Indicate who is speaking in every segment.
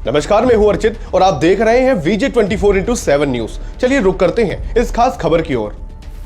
Speaker 1: नमस्कार, मैं हूं अर्चित और आप देख रहे हैं VJ 24/7 न्यूज। चलिए रुक करते हैं इस खास खबर की ओर।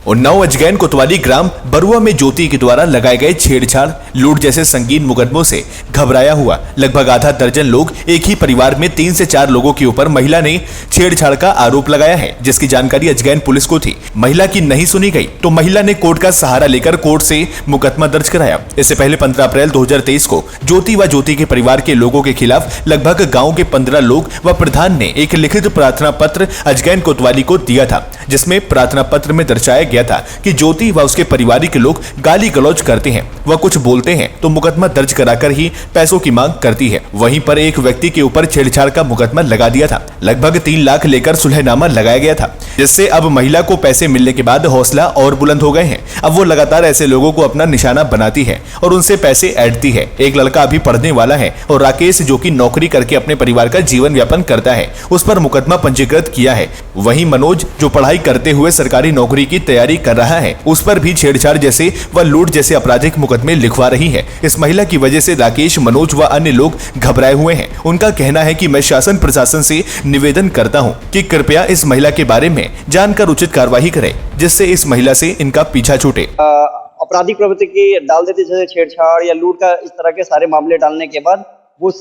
Speaker 2: उन्नाव अजगैन कोतवाली ग्राम बरुआ में ज्योति के द्वारा लगाए गए छेड़छाड़, लूट जैसे संगीन मुकदमों से घबराया हुआ लगभग आधा दर्जन लोग एक ही परिवार में 3 से 4 लोगों के ऊपर महिला ने छेड़छाड़ का आरोप लगाया है, जिसकी जानकारी अजगैन पुलिस को थी। महिला की नहीं सुनी गई तो महिला ने कोर्ट का सहारा लेकर कोर्ट से मुकदमा दर्ज कराया। इससे पहले 15 अप्रैल 2023 को ज्योति व ज्योति के परिवार के लोगों के खिलाफ लगभग गाँव के 15 लोग व प्रधान ने एक लिखित प्रार्थना पत्र अजगैन कोतवाली को दिया था, जिसमें प्रार्थना पत्र में दर्शाया गया था कि ज्योति व उसके परिवार के लोग गाली गलौज करते हैं व कुछ बोलते हैं तो मुकदमा दर्ज कराकर ही पैसों की मांग करती है। वहीं पर एक व्यक्ति के ऊपर छेड़छाड़ का मुकदमा लगा दिया था। लगभग 3 लाख लेकर सुलहनामा लगाया गया था, जिससे अब महिला को पैसे मिलने के बाद हौसला और बुलंद हो गए हैं। अब वो लगातार ऐसे लोगों को अपना निशाना बनाती है और उनसे पैसे ऐंठती है। एक लड़का अभी पढ़ने वाला है और राकेश जो कि नौकरी करके अपने परिवार का जीवन यापन करता है, उस पर मुकदमा पंजीकृत किया है। वहीं मनोज जो पढ़ाई करते हुए सरकारी नौकरी की तैयारी कर रहा है, उस पर भी छेड़छाड़ जैसे व लूट जैसे आपराधिक मुकदमे लिखवा रही है। इस महिला की वजह से राकेश, मनोज व अन्य लोग घबराए हुए हैं। उनका कहना है कि मैं शासन प्रशासन से निवेदन करता हूं कि कृपया इस महिला के बारे में जानकर उचित कार्रवाई करें, जिससे इस महिला से इनका पीछा छूटे।
Speaker 3: आपराधिक प्रवृत्ति की डाल देती, जैसे छेड़छाड़ या लूट का इस तरह के सारे मामले डालने के बाद वो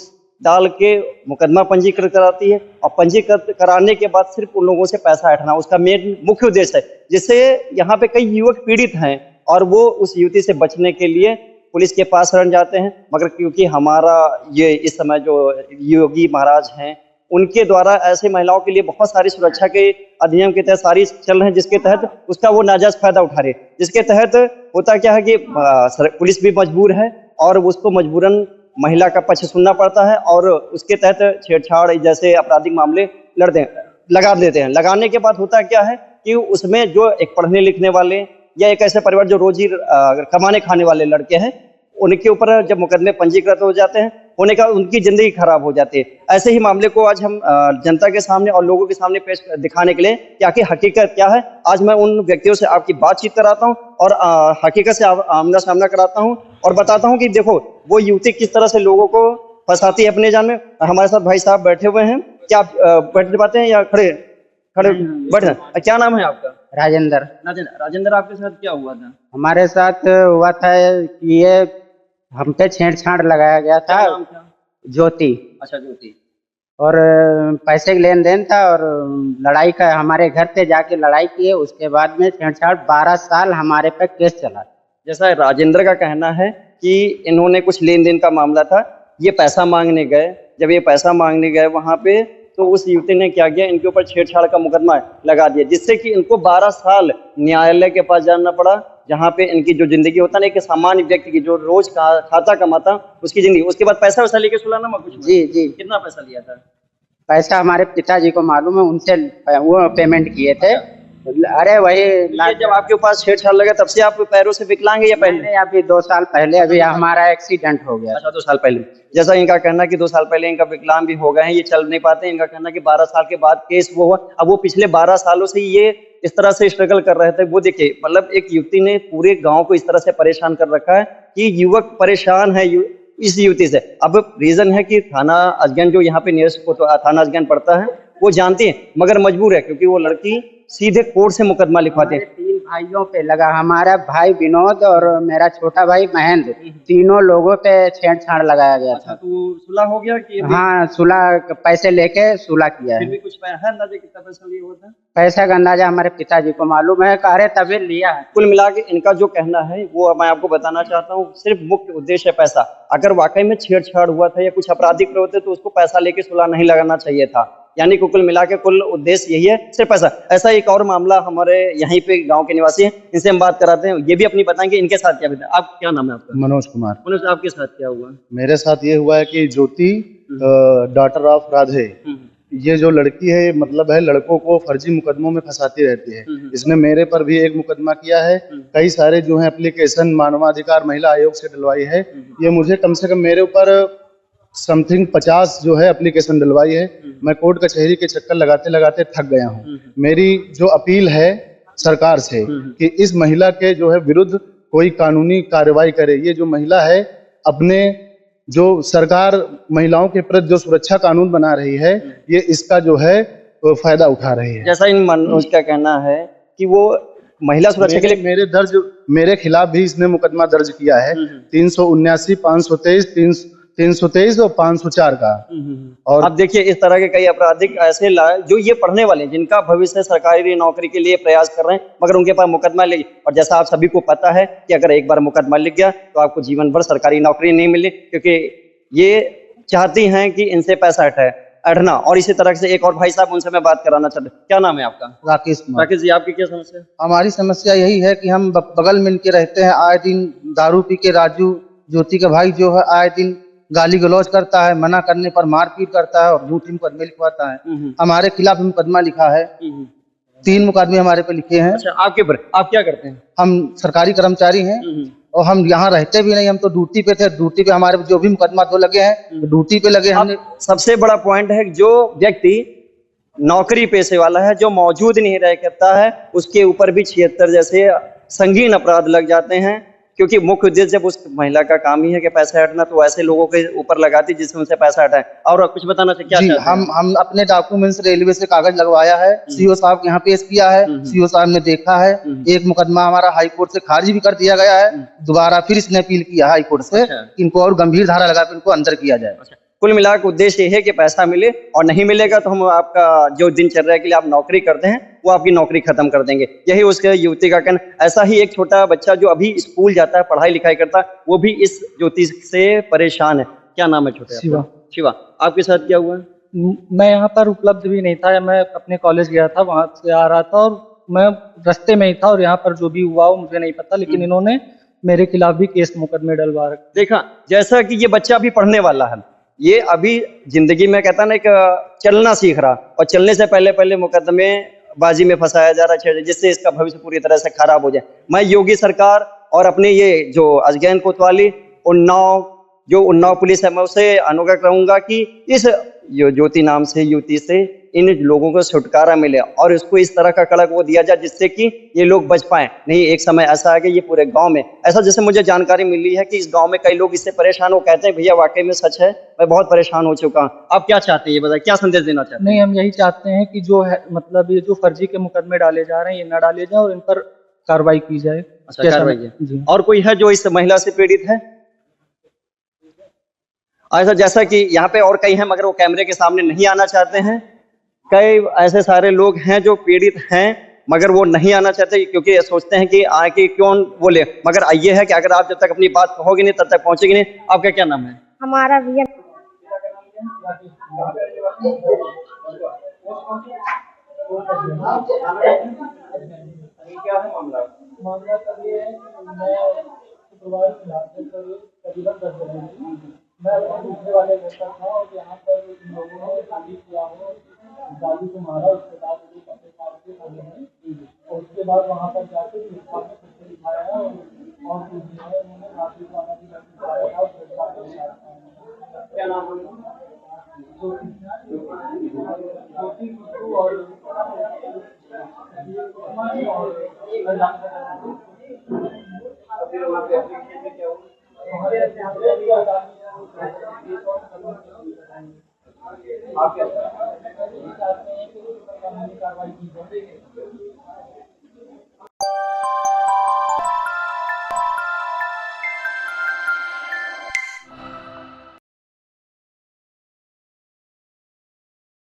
Speaker 3: डाल के मुकदमा पंजीकृत कराती है और पंजीकृत कराने के बाद सिर्फ उन लोगों से पैसा ऐंठना उसका मेन मुख्य उद्देश्य है, जिससे यहाँ पे कई युवक पीड़ित हैं और वो उस युवती से बचने के लिए पुलिस के पास शरण जाते हैं। मगर क्योंकि हमारा ये इस समय जो योगी महाराज हैं, उनके द्वारा ऐसे महिलाओं के लिए बहुत सारी सुरक्षा के अधिनियम के तहत सारी चल रहे हैं, जिसके तहत उसका वो नाजायज फायदा उठा रहे। जिसके तहत होता क्या है कि पुलिस भी मजबूर है और उसको मजबूरन महिला का पक्ष सुनना पड़ता है और उसके तहत छेड़छाड़ जैसे आपराधिक मामले लगा देते हैं। लगाने के बाद होता क्या है कि उसमें जो एक पढ़ने लिखने वाले या एक ऐसे परिवार जो रोजी कमाने खाने वाले लड़के हैं, उनके ऊपर जब मुकदमे पंजीकृत हो जाते हैं होने का उनकी जिंदगी खराब हो जाती है। ऐसे ही मामले को आज हम जनता के सामने और लोगों के सामने पेश दिखाने के लिए कि आखिर हकीकत क्या है, आज मैं उन व्यक्तियों से आपकी बातचीत कराता हूं और हकीकत से आमना सामना कराता हूं और बताता हूं कि देखो वो युवती किस तरह से लोगों को फंसाती है अपने जान में। हमारे साथ भाई साहब बैठे हुए हैं, क्या आप बैठ पाते हैं या खड़े बैठे? क्या नाम है आपका?
Speaker 4: राजेंद्र।
Speaker 3: राजेंद्र, आपके साथ क्या हुआ था?
Speaker 4: हमारे साथ हुआ था कि ये हम पे छेड़छाड़ लगाया गया था। ज्योति।
Speaker 3: अच्छा, ज्योति।
Speaker 4: और पैसे का लेन देन था और लड़ाई का, हमारे घर पे जाके लड़ाई की है। उसके बाद में छेड़छाड़ 12 साल हमारे पे केस चला।
Speaker 3: जैसा राजेंद्र का कहना है कि इन्होंने कुछ लेन देन का मामला था, ये पैसा मांगने गए। जब ये पैसा मांगने गए वहां पे तो उस युवती ने क्या किया, इनके ऊपर छेड़छाड़ का मुकदमा लगा दिया, जिससे कि इनको 12 साल न्यायालय के पास जाना पड़ा, जहाँ पे इनकी जो जिंदगी होता है ना, एक सामान्य व्यक्ति की जो रोज खाता कमाता उसकी जिंदगी। उसके बाद पैसा वैसा लेके सुलाना कुछ?
Speaker 4: जी जी।
Speaker 3: कितना पैसा लिया था?
Speaker 4: पैसा हमारे पिताजी को मालूम है, उनसे वो पेमेंट किए थे। अरे वही
Speaker 3: जब आपके पास छेड़छाड़ लगा तब से आप पैरों से विकलांग है या पहले?
Speaker 4: अभी 2 साल पहले अभी हमारा एक्सीडेंट हो गया।
Speaker 3: अच्छा, 2 साल पहले। जैसा इनका कहना कि 2 साल पहले इनका विकलांग भी हो गए हैं, ये चल नहीं पाते। इनका कहना कि 12 साल के बाद केस वो हुआ। अब वो पिछले 12 सालों से ये इस तरह से स्ट्रगल कर रहे थे। वो देखिए, मतलब एक युवती ने पूरे गांव को इस तरह से परेशान कर रखा है कि युवक परेशान है इस युवती से। अब रीजन है कि थाना अजगैन जो यहाँ पे नियरेस्ट थाना अजगैन पड़ता है, वो जानती है मगर मजबूर है, क्योंकि वो लड़की सीधे कोर्ट से मुकदमा लिखवाते हैं।
Speaker 4: 3 भाइयों पे लगा, हमारा भाई विनोद और मेरा छोटा भाई महेंद्र, तीनों लोगों पे छेड़छाड़ लगाया गया था।
Speaker 3: तो सुलह हो गया कि?
Speaker 4: हाँ, सुलह पैसे लेके सुलह किया है।
Speaker 3: फिर भी कुछ है अंदाजा कितना पैसा लिया होता है?
Speaker 4: पैसा का अंदाजा हमारे पिताजी को मालूम है, कह रहे तभी लिया है।
Speaker 3: कुल मिला के इनका जो कहना है वो मैं आपको बताना चाहता हूँ, सिर्फ मुख्य उद्देश्य है पैसा। अगर वाकई में छेड़छाड़ हुआ था या कुछ आपराधिक प्रवृत्ति तो उसको पैसा लेके सुलह नहीं लगाना चाहिए था। यानी कि कुल मिला के कुल उद्देश्य यही है, सिर्फ पैसा। ऐसा एक और मामला हमारे यहीं पे गांव के निवासी हैं, इनसे हम बात कराते हैं, ये भी अपनी बताएंगे इनके साथ क्या बीता। आप क्या नाम है आपका?
Speaker 5: मनोज कुमार।
Speaker 3: मनोज, आपके साथ क्या हुआ?
Speaker 5: मेरे साथ ये हुआ है कि ज्योति डॉटर ऑफ राधे, ये जो लड़की है मतलब है लड़कों को फर्जी मुकदमों में फंसाती रहती है। इसने मेरे पर भी एक मुकदमा किया है, कई सारे जो है एप्लीकेशन मानवाधिकार महिला आयोग से डलवाई है। ये मुझे कम से कम मेरे ऊपर समथिंग 50 जो है एप्लीकेशन डलवाई है। मैं कोर्ट कचहरी के चक्कर लगाते लगाते थक गया हूँ। मेरी जो अपील है सरकार से कि इस महिला के जो है विरुद्ध कोई कानूनी कार्रवाई करे। ये जो महिला है अपने जो सरकार महिलाओं के प्रति जो सुरक्षा कानून बना रही है, ये इसका जो है फायदा उठा रही है।
Speaker 3: जैसा इन मनोज का कहना है कि वो महिला सुरक्षा के लिए
Speaker 5: मेरे खिलाफ भी इसने मुकदमा दर्ज किया है 379, 523, 323 और 504 का।
Speaker 3: और अब देखिए इस तरह के कई आपराधिक ऐसे जो ये पढ़ने वाले हैं, जिनका भविष्य सरकारी नौकरी के लिए प्रयास कर रहे हैं, मगर उनके पास मुकदमा लिख, और जैसा आप सभी को पता है कि अगर एक बार मुकदमा लिख गया तो आपको जीवन भर सरकारी नौकरी नहीं मिली, क्योंकि ये चाहती हैं कि इनसे पैसा हटना। और इसी तरह से एक और भाई साहब, उनसे मैं बात कराना चाहता हूँ। क्या नाम है आपका?
Speaker 4: राकेश कुमार।
Speaker 3: राकेश जी, आपकी क्या समस्या है?
Speaker 4: हमारी समस्या यही है कि हम बगल में इनके रहते हैं, आए दिन दारू पी के राजू ज्योति का भाई जो है आए दिन गाली गलौज करता है, मना करने पर मारपीट करता है और झूठी मुकदमे लिखवाता है। हमारे खिलाफ मुकदमा लिखा है, 3 मुकदमे हमारे पे लिखे हैं।
Speaker 3: अच्छा, आपके पर आप क्या करते हैं?
Speaker 4: हम सरकारी कर्मचारी हैं और हम यहाँ रहते भी नहीं, हम तो ड्यूटी पे थे। ड्यूटी पे हमारे जो भी मुकदमा तो लगे हैं, ड्यूटी पे लगे। हमने
Speaker 3: सबसे बड़ा पॉइंट है, जो व्यक्ति नौकरी पेशे वाला है, जो मौजूद नहीं रह करता है, उसके ऊपर भी 76 जैसे संगीन अपराध लग जाते हैं, क्योंकि मुख्य उद्देश्य जब उस महिला का काम ही है कि पैसा हटना, तो ऐसे लोगों के ऊपर लगाती जिससे उनसे पैसा हटाए। और कुछ बताना चाहिए क्या?
Speaker 4: जी, हम अपने डॉक्यूमेंट्स रेलवे से कागज लगवाया है, सीओ साहब के यहाँ पेश किया है, सीओ साहब ने देखा है। एक मुकदमा हमारा हाई कोर्ट से खारिज भी कर दिया गया है, दोबारा फिर इसने अपील किया हाई कोर्ट से, इनको और गंभीर धारा लगा कर इनको अंदर किया जाए।
Speaker 3: कुल मिलाकर उद्देश्य ये है कि पैसा मिले, और नहीं मिलेगा तो हम आपका जो दिनचर्या के लिए आप नौकरी करते हैं वो आपकी नौकरी खत्म कर देंगे। यही उसके युवती का कहना। ऐसा ही एक छोटा बच्चा जो अभी स्कूल जाता है, पढ़ाई लिखाई करता है, वो भी इस ज्योति से परेशान है। क्या नाम है छोटे?
Speaker 6: शिवा।
Speaker 3: शिवा, आपके साथ क्या हुआ?
Speaker 6: मैं यहाँ पर उपलब्ध भी नहीं था, मैं अपने कॉलेज गया था, वहां से आ रहा था और मैं रास्ते में ही था, और यहाँ पर जो भी हुआ वो मुझे नहीं पता, लेकिन इन्होंने मेरे खिलाफ भी केस मुकदमे डलवा रखे।
Speaker 3: देखा, जैसा कि ये बच्चा अभी पढ़ने वाला है, ये अभी जिंदगी में कहता ना एक चलना सीख रहा, और चलने से पहले पहले मुकदमे बाजी में फंसाया जा रहा है, जिससे इसका भविष्य पूरी तरह से खराब हो जाए। मैं योगी सरकार और अपने ये जो अजगैन कोतवाली उन्नाव पुलिस है, मैं उसे अनुरोध करूंगा कि इस ज्योति नाम से युवती से इन लोगों को छुटकारा मिले, और इसको इस तरह का कड़क वो दिया जाए जिससे कि ये लोग बच पाए। नहीं, एक समय ऐसा है कि ये पूरे गांव में ऐसा, जैसे मुझे जानकारी मिली है कि इस गांव में कई लोग इससे परेशान हो, कहते हैं भैया वाकई में सच है, मैं बहुत परेशान हो चुका हूँ। आप क्या चाहते हैं, ये बताइए, क्या संदेश देना चाहते हैं?
Speaker 6: नहीं, हम यही चाहते हैं कि जो है मतलब ये जो फर्जी के मुकदमे डाले जा रहे हैं, ये न डाले जाए और इन पर कार्रवाई की जाए।
Speaker 3: अच्छा, कार्रवाई है। और कोई है जो इस महिला से पीड़ित है? ऐसा जैसा कि यहाँ पे और कई हैं, मगर वो कैमरे के सामने नहीं आना चाहते हैं। कई ऐसे सारे लोग हैं जो पीड़ित हैं, मगर वो नहीं आना चाहते, क्योंकि ये सोचते हैं कि आके क्यों बोले। मगर ये है कि अगर आप जब तक अपनी बात कहोगे नहीं, तब तक पहुंचेगी नहीं। आपका क्या नाम है?
Speaker 7: हमारा भैया
Speaker 6: मामला तब ये है कि मैं शुक्रवार को करीबन 10 बजे मैं दूसरे वाले घर पर था, और यहाँ पर इन लोगों ने गाली किया हो, गाली को मारा, उसके बाद मुझे कपड़े काट के खाने में, और उसके बाद वहाँ पर जाकर लिखा में खुद से लिखाया है, और कुछ भी है, उन्होंने काफी खाना भी लिखाया था। क्या नाम है? आप क्या चाहते हैं कि कानूनी कार्रवाई की जाए?